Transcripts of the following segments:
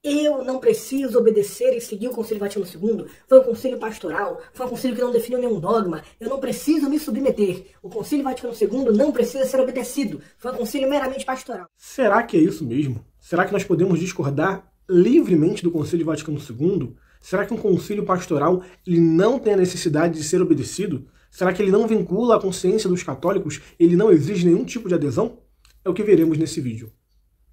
Eu não preciso obedecer e seguir o Concílio Vaticano II. Foi um concílio pastoral, foi um concílio que não definiu nenhum dogma. Eu não preciso me submeter. O Concílio Vaticano II não precisa ser obedecido. Foi um concílio meramente pastoral. Será que é isso mesmo? Será que nós podemos discordar livremente do Concílio Vaticano II? Será que um concílio pastoral ele não tem a necessidade de ser obedecido? Será que ele não vincula a consciência dos católicos? Ele não exige nenhum tipo de adesão? É o que veremos nesse vídeo.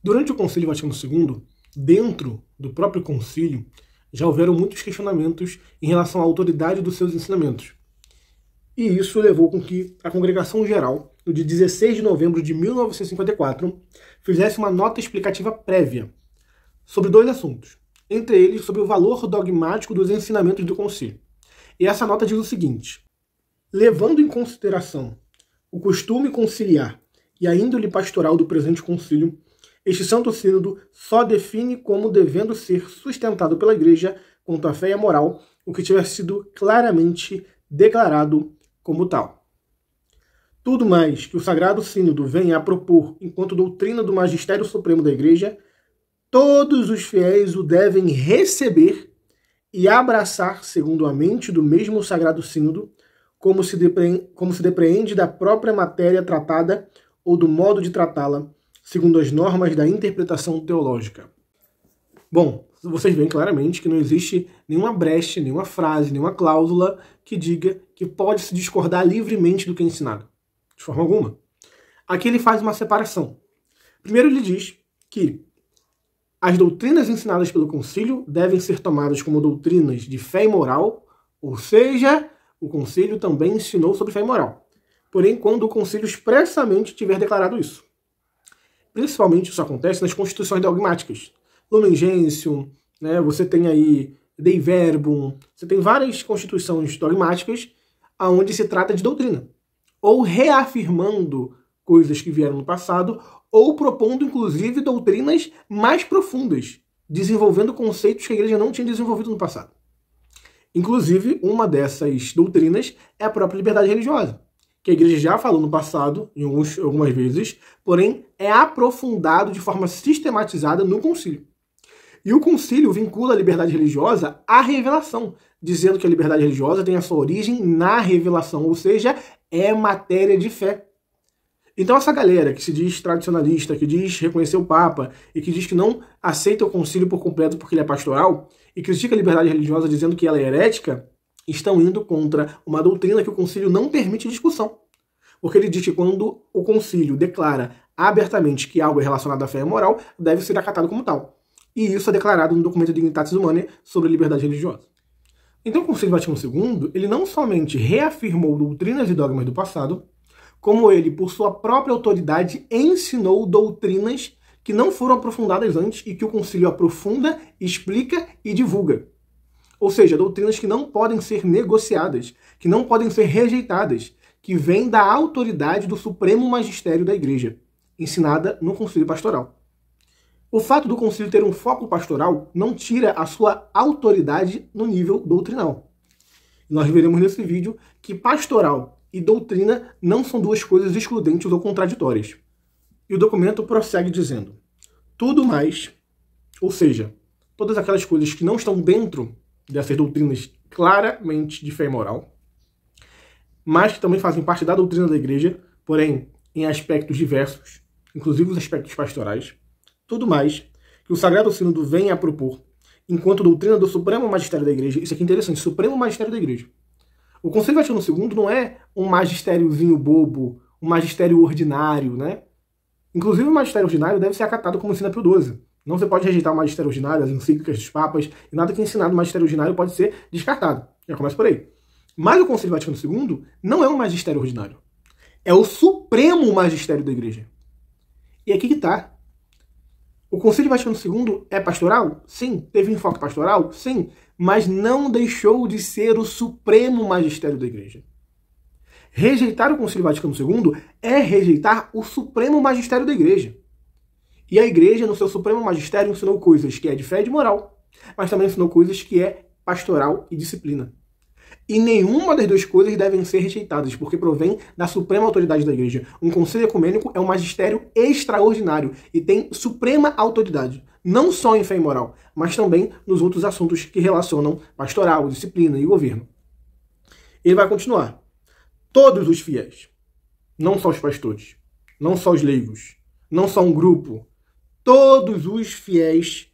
Durante o Concílio Vaticano II, dentro do próprio concílio, já houveram muitos questionamentos em relação à autoridade dos seus ensinamentos. E isso levou com que a Congregação Geral, no dia 16 de novembro de 1954, fizesse uma nota explicativa prévia sobre dois assuntos, entre eles sobre o valor dogmático dos ensinamentos do concílio. E essa nota diz o seguinte: levando em consideração o costume conciliar e a índole pastoral do presente concílio, este Santo Sínodo só define como devendo ser sustentado pela Igreja quanto à fé e à moral o que tiver sido claramente declarado como tal. Tudo mais que o Sagrado Sínodo venha a propor enquanto doutrina do Magistério Supremo da Igreja, todos os fiéis o devem receber e abraçar segundo a mente do mesmo Sagrado Sínodo, como se depreende da própria matéria tratada ou do modo de tratá-la, segundo as normas da interpretação teológica. Bom, vocês veem claramente que não existe nenhuma brecha, nenhuma frase, nenhuma cláusula que diga que pode se discordar livremente do que é ensinado. De forma alguma. Aqui ele faz uma separação. Primeiro ele diz que as doutrinas ensinadas pelo concílio devem ser tomadas como doutrinas de fé e moral, ou seja, o concílio também ensinou sobre fé e moral. Porém, quando o concílio expressamente tiver declarado isso. Principalmente isso acontece nas constituições dogmáticas. Lumen Gentium, né, você tem aí Dei Verbum, você tem várias constituições dogmáticas onde se trata de doutrina. Ou reafirmando coisas que vieram no passado, ou propondo, inclusive, doutrinas mais profundas, desenvolvendo conceitos que a igreja não tinha desenvolvido no passado. Inclusive, uma dessas doutrinas é a própria liberdade religiosa, que a igreja já falou no passado, algumas vezes, porém é aprofundado de forma sistematizada no concílio. E o concílio vincula a liberdade religiosa à revelação, dizendo que a liberdade religiosa tem a sua origem na revelação, ou seja, é matéria de fé. Então essa galera que se diz tradicionalista, que diz reconhecer o Papa e que diz que não aceita o concílio por completo porque ele é pastoral e critica a liberdade religiosa dizendo que ela é herética, estão indo contra uma doutrina que o concílio não permite discussão. Porque ele diz que quando o concílio declara abertamente que algo é relacionado à fé e à moral, deve ser acatado como tal. E isso é declarado no documento Dignitatis Humanae sobre a liberdade religiosa. Então o Concílio Vaticano II, ele não somente reafirmou doutrinas e dogmas do passado, como ele, por sua própria autoridade, ensinou doutrinas que não foram aprofundadas antes e que o concílio aprofunda, explica e divulga. Ou seja, doutrinas que não podem ser negociadas, que não podem ser rejeitadas, que vêm da autoridade do Supremo Magistério da Igreja, ensinada no concílio pastoral. O fato do concílio ter um foco pastoral não tira a sua autoridade no nível doutrinal. Nós veremos nesse vídeo que pastoral e doutrina não são duas coisas excludentes ou contraditórias. E o documento prossegue dizendo: tudo mais, ou seja, todas aquelas coisas que não estão dentro dessas doutrinas claramente de fé e moral, mas que também fazem parte da doutrina da igreja, porém em aspectos diversos, inclusive os aspectos pastorais, tudo mais que o Sagrado Sínodo vem a propor enquanto doutrina do Supremo Magistério da Igreja. Isso aqui é interessante, Supremo Magistério da Igreja. O Concílio Vaticano II não é um magistériozinho bobo, um magistério ordinário, né? Inclusive o magistério ordinário deve ser acatado como ensina Pio XII. Não se pode rejeitar o magistério ordinário, as encíclicas dos papas, e nada que é ensinado no magistério ordinário pode ser descartado. Já começa por aí. Mas o Concílio Vaticano II não é um magistério ordinário. É o Supremo Magistério da Igreja. E aqui que está. O Concílio Vaticano II é pastoral? Sim. Teve enfoque pastoral? Sim. Mas não deixou de ser o Supremo Magistério da Igreja. Rejeitar o Concílio Vaticano II é rejeitar o Supremo Magistério da Igreja. E a Igreja, no seu Supremo Magistério, ensinou coisas que é de fé e de moral, mas também ensinou coisas que é pastoral e disciplina. E nenhuma das duas coisas devem ser rejeitadas, porque provém da suprema autoridade da Igreja. Um concílio ecumênico é um magistério extraordinário e tem suprema autoridade. não só em fé e moral, mas também nos outros assuntos que relacionam pastoral, disciplina e governo. Ele vai continuar. Todos os fiéis, não só os pastores, não só os leigos, não só um grupo, todos os fiéis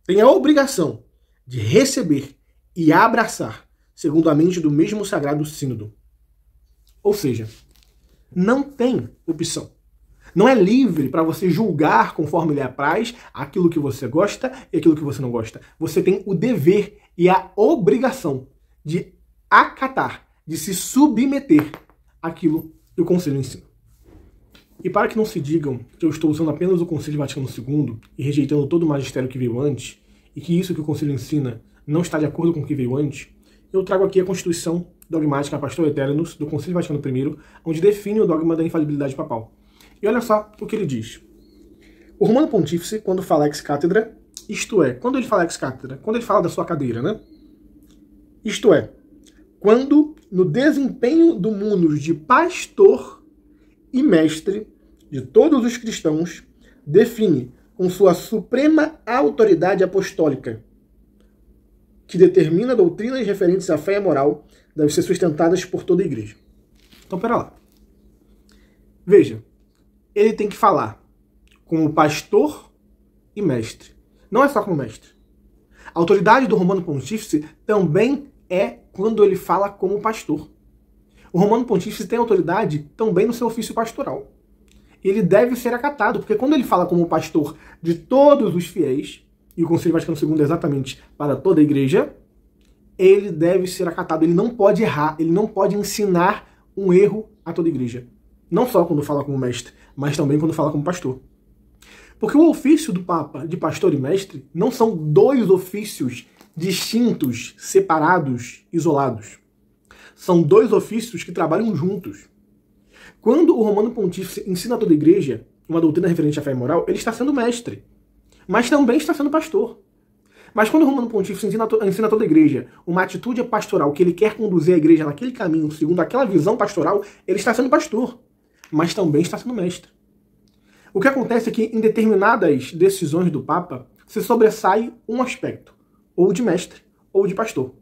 têm a obrigação de receber e abraçar, segundo a mente do mesmo sagrado sínodo. Ou seja, não tem opção. Não é livre para você julgar conforme lhe apraz aquilo que você gosta e aquilo que você não gosta. Você tem o dever e a obrigação de acatar, de se submeter àquilo que o Conselho ensina. E para que não se digam que eu estou usando apenas o Concílio Vaticano II e rejeitando todo o magistério que veio antes, e que isso que o Conselho ensina não está de acordo com o que veio antes, eu trago aqui a Constituição Dogmática Pastor Eternus do Concílio Vaticano I, onde define o dogma da infalibilidade papal. E olha só o que ele diz. O Romano Pontífice, quando fala ex cátedra, isto é, quando ele fala ex cátedra, quando ele fala da sua cadeira, né? Isto é, quando no desempenho do munus de pastor e mestre de todos os cristãos, define com sua suprema autoridade apostólica, que determina doutrinas referentes à fé e à moral, devem ser sustentadas por toda a igreja. Então, pera lá. Veja, ele tem que falar como pastor e mestre. Não é só como mestre. A autoridade do Romano Pontífice também é quando ele fala como pastor. O Romano Pontífice tem autoridade também no seu ofício pastoral. Ele deve ser acatado, porque quando ele fala como pastor de todos os fiéis, e o Concílio Vaticano II é exatamente para toda a igreja, ele deve ser acatado. Ele não pode errar, ele não pode ensinar um erro a toda a igreja. Não só quando fala como mestre, mas também quando fala como pastor. Porque o ofício do Papa de pastor e mestre não são dois ofícios distintos, separados, isolados. São dois ofícios que trabalham juntos. Quando o Romano Pontífice ensina a toda a igreja uma doutrina referente à fé e moral, ele está sendo mestre, mas também está sendo pastor. Mas quando o Romano Pontífice ensina a toda a igreja uma atitude pastoral, que ele quer conduzir a igreja naquele caminho, segundo aquela visão pastoral, ele está sendo pastor, mas também está sendo mestre. O que acontece é que em determinadas decisões do Papa se sobressai um aspecto, ou de mestre, ou de pastor.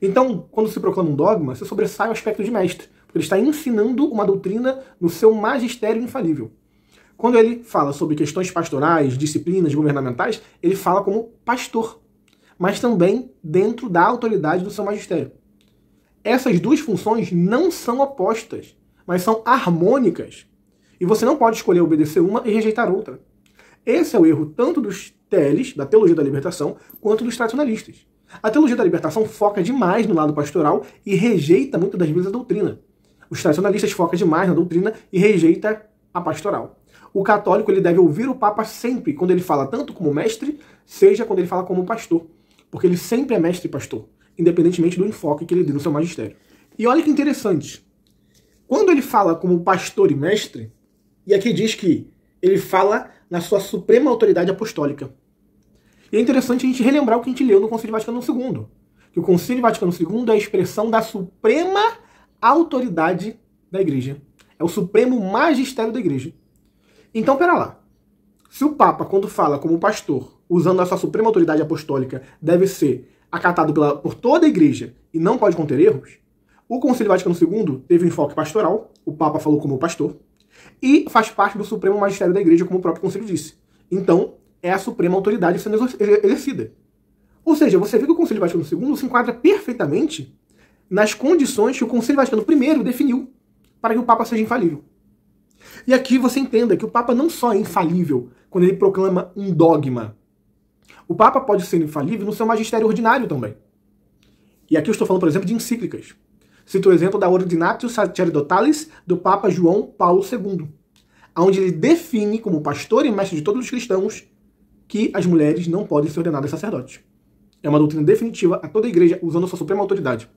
Então, quando se proclama um dogma, se sobressai o aspecto de mestre, porque ele está ensinando uma doutrina no seu magistério infalível. Quando ele fala sobre questões pastorais, disciplinas governamentais, ele fala como pastor, mas também dentro da autoridade do seu magistério. Essas duas funções não são opostas, mas são harmônicas. E você não pode escolher obedecer uma e rejeitar outra. Esse é o erro tanto dos TLs, da Teologia da Libertação, quanto dos tradicionalistas. A Teologia da Libertação foca demais no lado pastoral e rejeita muitas das vezes a doutrina. Os tradicionalistas focam demais na doutrina e rejeita a pastoral. O católico ele deve ouvir o Papa sempre, quando ele fala tanto como mestre, seja quando ele fala como pastor. Porque ele sempre é mestre e pastor, independentemente do enfoque que ele dê no seu magistério. E olha que interessante. Quando ele fala como pastor e mestre, e aqui diz que ele fala na sua suprema autoridade apostólica. E é interessante a gente relembrar o que a gente leu no Concílio Vaticano II. Que o Concílio Vaticano II é a expressão da suprema autoridade da igreja. É o supremo magistério da igreja. Então, pera lá. Se o Papa, quando fala como pastor, usando a sua suprema autoridade apostólica, deve ser acatado por toda a igreja e não pode conter erros, o Concílio Vaticano II teve um enfoque pastoral, o Papa falou como pastor, e faz parte do supremo magistério da igreja, como o próprio Concílio disse. Então, é a suprema autoridade sendo exercida. Ou seja, você vê que o Concílio Vaticano II se enquadra perfeitamente nas condições que o Concílio Vaticano I definiu para que o Papa seja infalível. E aqui você entenda que o Papa não só é infalível quando ele proclama um dogma. O Papa pode ser infalível no seu magistério ordinário também. E aqui eu estou falando, por exemplo, de encíclicas. Cito o exemplo da Ordinatio Sacerdotalis do Papa João Paulo II, onde ele define como pastor e mestre de todos os cristãos que as mulheres não podem ser ordenadas sacerdotes. É uma doutrina definitiva a toda a igreja usando a sua suprema autoridade.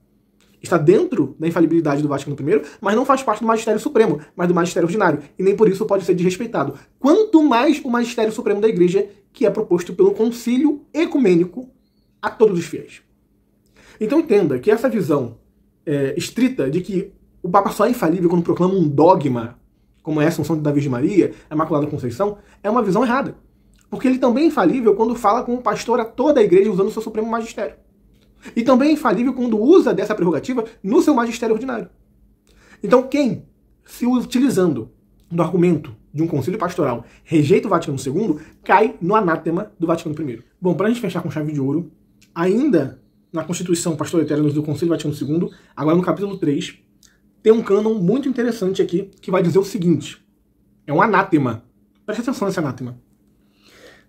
Está dentro da infalibilidade do Vaticano I, mas não faz parte do magistério supremo, mas do magistério ordinário, e nem por isso pode ser desrespeitado. Quanto mais o magistério supremo da igreja, que é proposto pelo concílio ecumênico a todos os fiéis. Então entenda que essa visão estrita de que o Papa só é infalível quando proclama um dogma, como é a Assunção da Virgem Maria, a Imaculada Conceição, é uma visão errada. Porque ele também é infalível quando fala com o pastor a toda a igreja usando o seu supremo magistério. E também é infalível quando usa dessa prerrogativa no seu magistério ordinário. Então quem, se utilizando do argumento de um concílio pastoral, rejeita o Vaticano II, cai no anátema do Vaticano I. Bom, para a gente fechar com chave de ouro, ainda na Constituição Pastor Eternos do Concílio Vaticano II, agora no capítulo 3, tem um cânon muito interessante aqui que vai dizer o seguinte, é um anátema. Preste atenção nesse anátema.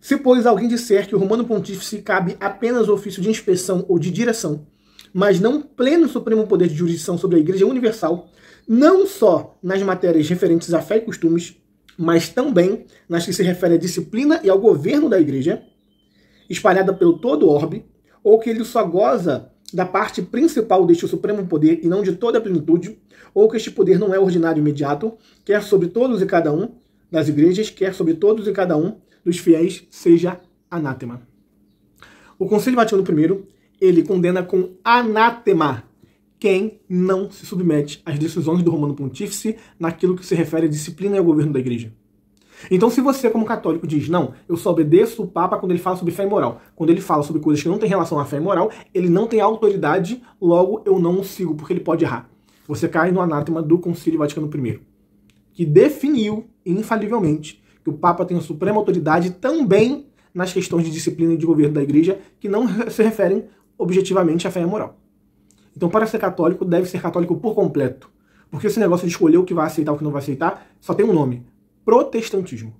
Se, pois, alguém disser que o Romano Pontífice cabe apenas o ofício de inspeção ou de direção, mas não pleno supremo poder de jurisdição sobre a Igreja Universal, não só nas matérias referentes à fé e costumes, mas também nas que se referem à disciplina e ao governo da Igreja, espalhada pelo todo orbe, ou que ele só goza da parte principal deste supremo poder e não de toda a plenitude, ou que este poder não é ordinário e imediato, quer sobre todos e cada um das igrejas, quer sobre todos e cada um dos fiéis, seja anátema. O Concílio Vaticano I, ele condena com anátema quem não se submete às decisões do Romano Pontífice naquilo que se refere à disciplina e ao governo da Igreja. Então, se você, como católico, diz, não, eu só obedeço o Papa quando ele fala sobre fé e moral, quando ele fala sobre coisas que não têm relação à fé e moral, ele não tem autoridade, logo eu não o sigo, porque ele pode errar. Você cai no anátema do Concílio Vaticano I, que definiu, infalivelmente, que o Papa tem a suprema autoridade também nas questões de disciplina e de governo da Igreja, que não se referem objetivamente à fé e à moral. Então, para ser católico, deve ser católico por completo. Porque esse negócio de escolher o que vai aceitar e o que não vai aceitar, só tem um nome: protestantismo.